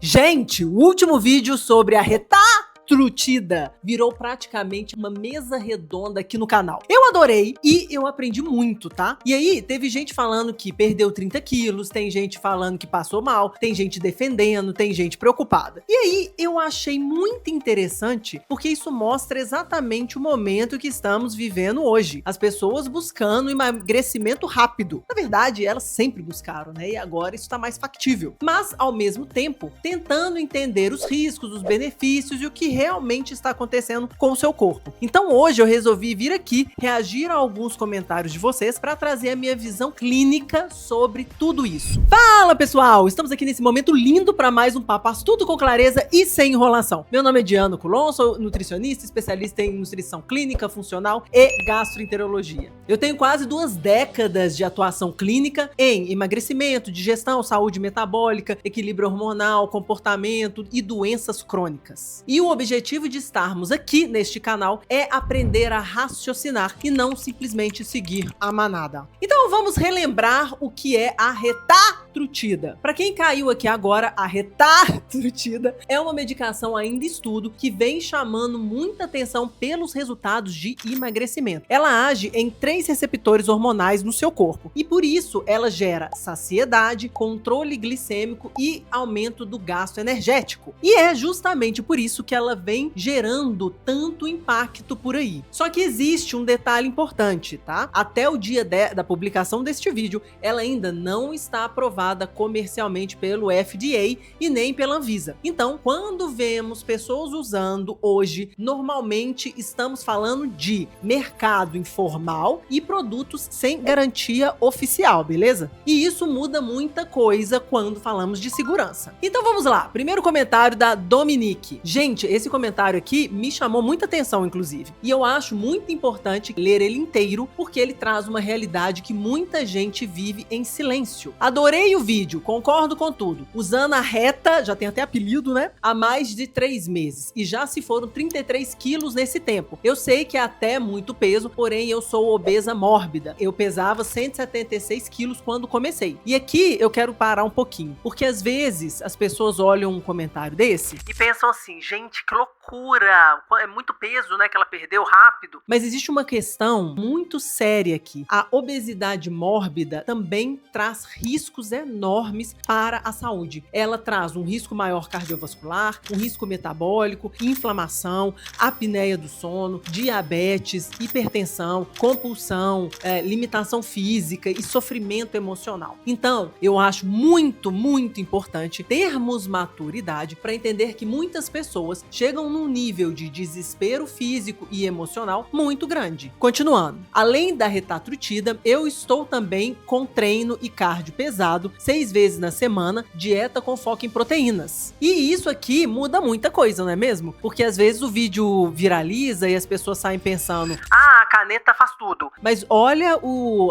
Gente, o último vídeo sobre a Retatrutida virou praticamente uma mesa redonda aqui no canal. Eu adorei e eu aprendi muito, tá? E aí, teve gente falando que perdeu 30 quilos, tem gente falando que passou mal, tem gente defendendo, tem gente preocupada. E aí, eu achei muito interessante, porque isso mostra exatamente o momento que estamos vivendo hoje. As pessoas buscando emagrecimento rápido. Na verdade, elas sempre buscaram, né? E agora isso tá mais factível. Mas, ao mesmo tempo, tentando entender os riscos, os benefícios e o que realmente está acontecendo com o seu corpo. Então hoje eu resolvi vir aqui reagir a alguns comentários de vocês para trazer a minha visão clínica sobre tudo isso. Fala pessoal, estamos aqui nesse momento lindo para mais um papo tudo com clareza e sem enrolação. Meu nome é Diana Coulon, sou nutricionista, especialista em nutrição clínica, funcional e gastroenterologia. Eu tenho quase 2 décadas de atuação clínica em emagrecimento, digestão, saúde metabólica, equilíbrio hormonal, comportamento e doenças crônicas. E o objetivo de estarmos aqui neste canal é aprender a raciocinar e não simplesmente seguir a manada. Então vamos relembrar o que é a Retatrutida. Para quem caiu aqui agora, a Retatrutida é uma medicação ainda em estudo que vem chamando muita atenção pelos resultados de emagrecimento. Ela age em 3 receptores hormonais no seu corpo e por isso ela gera saciedade, controle glicêmico e aumento do gasto energético. E é justamente por isso que ela vem gerando tanto impacto por aí. Só que existe um detalhe importante, tá? Até o dia da publicação deste vídeo, ela ainda não está aprovada comercialmente pelo FDA e nem pela Anvisa. Então, quando vemos pessoas usando hoje, normalmente estamos falando de mercado informal e produtos sem garantia oficial, beleza? E isso muda muita coisa quando falamos de segurança. Então vamos lá, primeiro comentário da Dominique. Gente, esse comentário aqui me chamou muita atenção, inclusive. E eu acho muito importante ler ele inteiro, porque ele traz uma realidade que muita gente vive em silêncio. Adorei o vídeo, concordo com tudo. Usando a Reta, já tem até apelido, né? Há mais de 3 meses. E já se foram 33 quilos nesse tempo. Eu sei que é até muito peso, porém eu sou obesa mórbida. Eu pesava 176 quilos quando comecei. E aqui eu quero parar um pouquinho, porque às vezes as pessoas olham um comentário desse e pensam assim, gente, que loucura, é muito peso, né, que ela perdeu rápido. Mas existe uma questão muito séria aqui. A obesidade mórbida também traz riscos enormes para a saúde. Ela traz um risco maior cardiovascular, um risco metabólico, inflamação, apneia do sono, diabetes, hipertensão, compulsão, limitação física e sofrimento emocional. Então, eu acho muito, muito importante termos maturidade para entender que muitas pessoas chegam num nível de desespero físico e emocional muito grande. Continuando, além da Retatrutida, eu estou também com treino e cardio pesado 6 vezes na semana, dieta com foco em proteínas. E isso aqui muda muita coisa, não é mesmo? Porque às vezes o vídeo viraliza e as pessoas saem pensando, a caneta faz tudo. Mas olha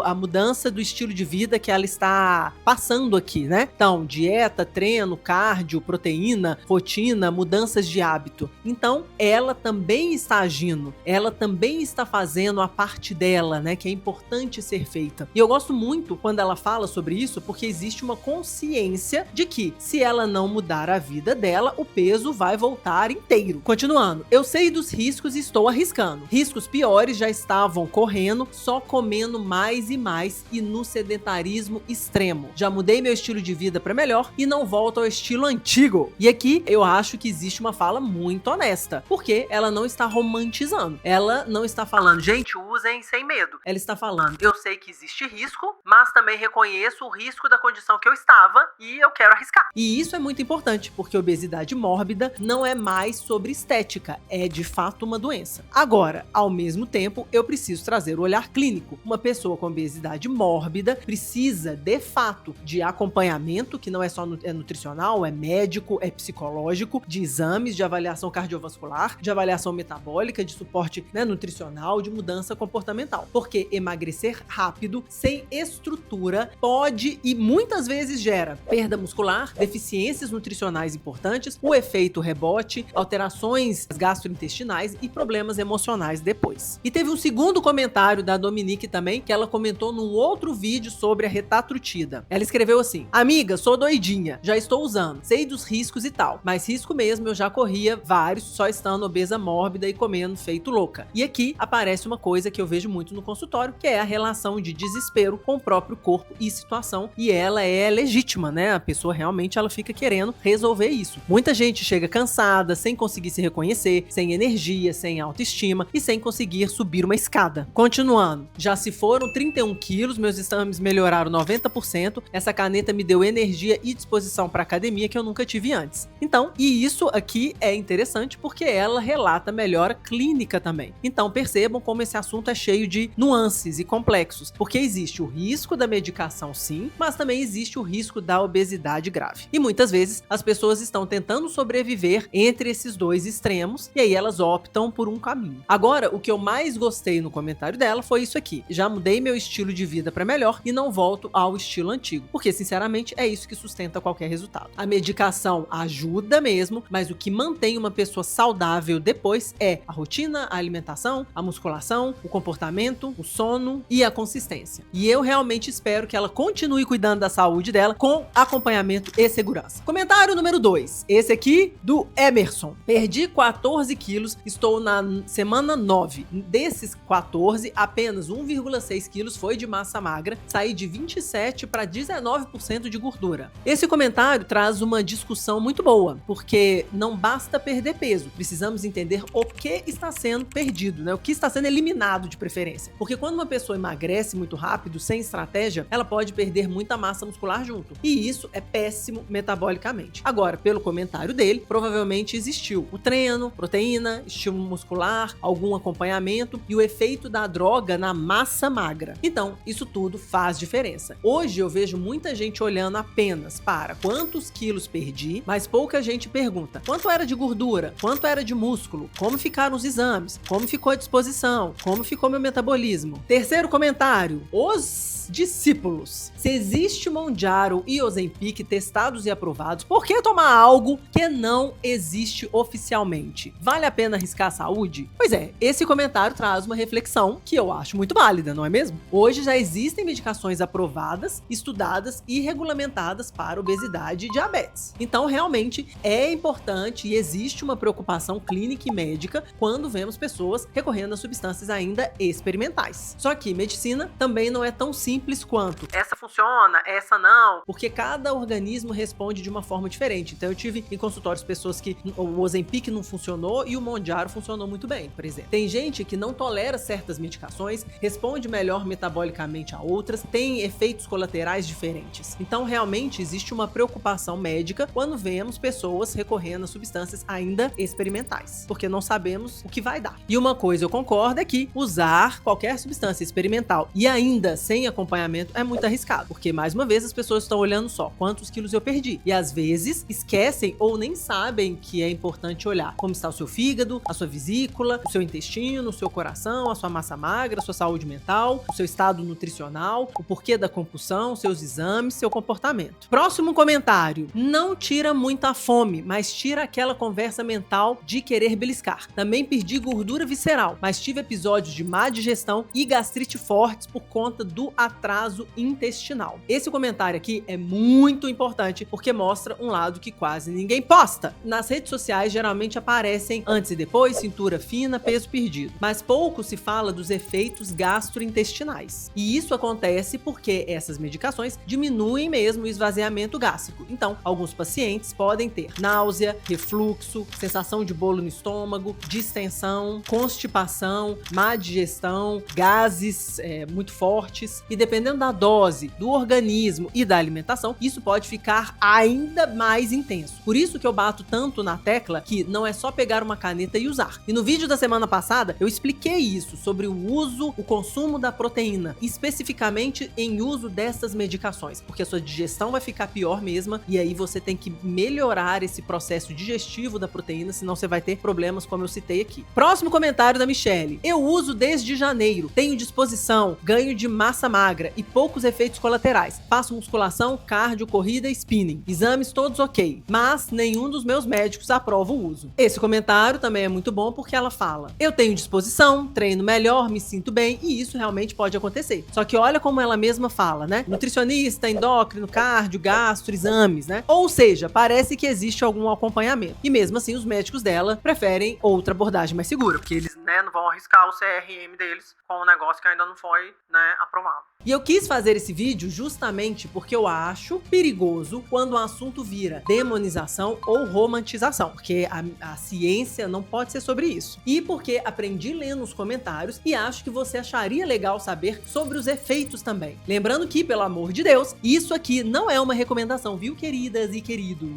a mudança do estilo de vida que ela está passando aqui, né? Então, dieta, treino, cardio, proteína, rotina, mudanças de hábito. Então, ela também está agindo, ela também está fazendo a parte dela, né? Que é importante ser feita. E eu gosto muito quando ela fala sobre isso, porque existe uma consciência de que, se ela não mudar a vida dela, o peso vai voltar inteiro. Continuando, eu sei dos riscos e estou arriscando. Riscos piores já estavam correndo, só comendo mais e mais e no sedentarismo extremo. Já mudei meu estilo de vida para melhor e não volto ao estilo antigo. E aqui eu acho que existe uma fala muito honesta, porque ela não está romantizando. Ela não está falando, gente, usem sem medo. Ela está falando, eu sei que existe risco, mas também reconheço o risco da condição que eu estava e eu quero arriscar. E isso é muito importante, porque obesidade mórbida não é mais sobre estética, é de fato uma doença. Agora, ao mesmo tempo, eu preciso trazer o olhar clínico. Uma pessoa com obesidade mórbida precisa, de fato, de acompanhamento, que não é só nutricional, é médico, é psicológico, de exames, de avaliação cardiológica cardiovascular, de avaliação metabólica, de suporte, né, nutricional, de mudança comportamental. Porque emagrecer rápido, sem estrutura, pode e muitas vezes gera perda muscular, deficiências nutricionais importantes, o efeito rebote, alterações gastrointestinais e problemas emocionais depois. E teve um segundo comentário da Dominique também, que ela comentou num outro vídeo sobre a retatrutida. Ela escreveu assim: amiga, sou doidinha, já estou usando, sei dos riscos e tal, mas risco mesmo eu já corria vários só estando obesa mórbida e comendo feito louca. E aqui aparece uma coisa que eu vejo muito no consultório, que é a relação de desespero com o próprio corpo e situação, e ela é legítima, né? A pessoa realmente ela fica querendo resolver isso. Muita gente chega cansada, sem conseguir se reconhecer, sem energia, sem autoestima e sem conseguir subir uma escada. Continuando, já se foram 31 quilos, meus exames melhoraram 90%, essa caneta me deu energia e disposição para academia que eu nunca tive antes. Então, e isso aqui é interessante porque ela relata melhora clínica também. Então, percebam como esse assunto é cheio de nuances e complexos, porque existe o risco da medicação sim, mas também existe o risco da obesidade grave. E muitas vezes as pessoas estão tentando sobreviver entre esses dois extremos e aí elas optam por um caminho. Agora, o que eu mais gostei no comentário dela foi isso aqui: já mudei meu estilo de vida para melhor e não volto ao estilo antigo, porque sinceramente é isso que sustenta qualquer resultado. A medicação ajuda mesmo, mas o que mantém uma pessoa saudável depois é a rotina, a alimentação, a musculação, o comportamento, o sono e a consistência. E eu realmente espero que ela continue cuidando da saúde dela com acompanhamento e segurança. Comentário número 2. Esse aqui do Emerson. Perdi 14 quilos, estou na semana 9. Desses 14, apenas 1,6 quilos foi de massa magra, saí de 27 para 19% de gordura. Esse comentário traz uma discussão muito boa, porque não basta perder peso, precisamos entender o que está sendo perdido, né? O que está sendo eliminado de preferência. Porque quando uma pessoa emagrece muito rápido, sem estratégia, ela pode perder muita massa muscular junto. E isso é péssimo metabolicamente. Agora, pelo comentário dele, provavelmente existiu o treino, proteína, estímulo muscular, algum acompanhamento e o efeito da droga na massa magra. Então, isso tudo faz diferença. Hoje eu vejo muita gente olhando apenas para quantos quilos perdi, mas pouca gente pergunta quanto era de gordura, quanto era de músculo, como ficaram os exames, como ficou a disposição, como ficou meu metabolismo. Terceiro comentário: os discípulos. Se existe Mounjaro e Ozempic testados e aprovados, por que tomar algo que não existe oficialmente? Vale a pena arriscar a saúde? Pois é, esse comentário traz uma reflexão que eu acho muito válida, não é mesmo? Hoje já existem medicações aprovadas, estudadas e regulamentadas para obesidade e diabetes. Então, realmente é importante e existe uma preocupação clínica e médica quando vemos pessoas recorrendo a substâncias ainda experimentais. Só que medicina também não é tão simples quanto essa funciona, essa não, porque cada organismo responde de uma forma diferente. Então eu tive em consultórios pessoas que o Ozempic não funcionou e o Mounjaro funcionou muito bem, por exemplo. Tem gente que não tolera certas medicações, responde melhor metabolicamente a outras, tem efeitos colaterais diferentes. Então realmente existe uma preocupação médica quando vemos pessoas recorrendo a substâncias ainda experimentais, porque não sabemos o que vai dar. E uma coisa eu concordo é que usar qualquer substância experimental e ainda sem acompanhamento é muito arriscado, porque mais uma vez as pessoas estão olhando só quantos quilos eu perdi e às vezes esquecem ou nem sabem que é importante olhar como está o seu fígado, a sua vesícula, o seu intestino, o seu coração, a sua massa magra, a sua saúde mental, o seu estado nutricional, o porquê da compulsão, seus exames, seu comportamento. Próximo comentário: não tira muita fome, mas tira aquela conversa mental de querer beliscar. Também perdi gordura visceral, mas tive episódios de má digestão e gastrite fortes por conta do atraso intestinal. Esse comentário aqui é muito importante porque mostra um lado que quase ninguém posta. Nas redes sociais geralmente aparecem antes e depois, cintura fina, peso perdido, mas pouco se fala dos efeitos gastrointestinais. E isso acontece porque essas medicações diminuem mesmo o esvaziamento gástrico. Então, alguns pacientes podem ter náusea, refluxo, sensação de bolo no estômago, distensão, constipação, má digestão, gases muito fortes e dependendo da dose, do organismo e da alimentação, isso pode ficar ainda mais intenso. Por isso que eu bato tanto na tecla que não é só pegar uma caneta e usar. E no vídeo da semana passada, eu expliquei isso, sobre o uso, o consumo da proteína, especificamente em uso dessas medicações, porque a sua digestão vai ficar pior mesmo, e aí você tem que melhorar esse processo digestivo da proteína, senão você vai ter problemas como eu citei aqui. Próximo comentário da Michelle. Eu uso desde janeiro, tenho disposição, ganho de massa magra e poucos efeitos colaterais. Faço musculação, cardio, corrida e spinning. Exames todos ok, mas nenhum dos meus médicos aprova o uso. Esse comentário também é muito bom porque ela fala: eu tenho disposição, treino melhor, me sinto bem, e isso realmente pode acontecer. Só que olha como ela mesma fala, né? Nutricionista, endócrino, cardio, gastro, exames, né? Ou seja, parece que existe algum acompanhamento. E mesmo assim, os médicos dela preferem outra abordagem mais segura, porque eles, né, não vão arriscar o CRM deles com um negócio que ainda não foi, né, aprovado. E eu quis fazer esse vídeo justamente porque eu acho perigoso quando o assunto vira demonização ou romantização, porque a ciência não pode ser sobre isso. E porque aprendi lendo os comentários e acho que você acharia legal saber sobre os efeitos também. Lembrando que, pelo amor de Deus, isso aqui não é uma recomendação, viu, queridas e queridos?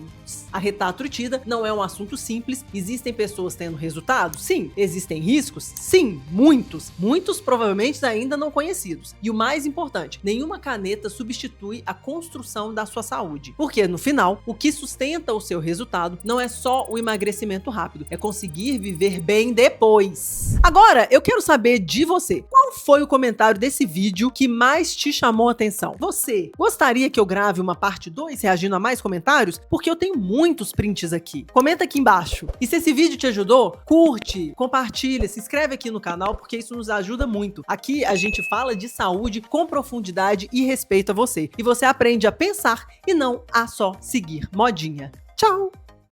A retatrutida não é um assunto simples. Existem pessoas tendo resultados? Sim. Existem riscos? Sim, muitos. Muitos provavelmente ainda não conhecidos. E o mais importante, nenhuma caneta substitui a construção da sua saúde. Porque, no final, o que sustenta o seu resultado não é só o emagrecimento rápido, é conseguir viver bem depois. Agora, eu quero saber de você. Qual foi o comentário desse vídeo que mais te chamou a atenção? Você gostaria que eu grave uma parte 2 reagindo a mais comentários? Porque eu tenho muitos prints aqui. Comenta aqui embaixo. E se esse vídeo te ajudou, curte, compartilha, se inscreve aqui no canal, porque isso nos ajuda muito. Aqui a gente fala de saúde com profundidade e respeito a você. E você aprende a pensar e não a só seguir modinha. Tchau!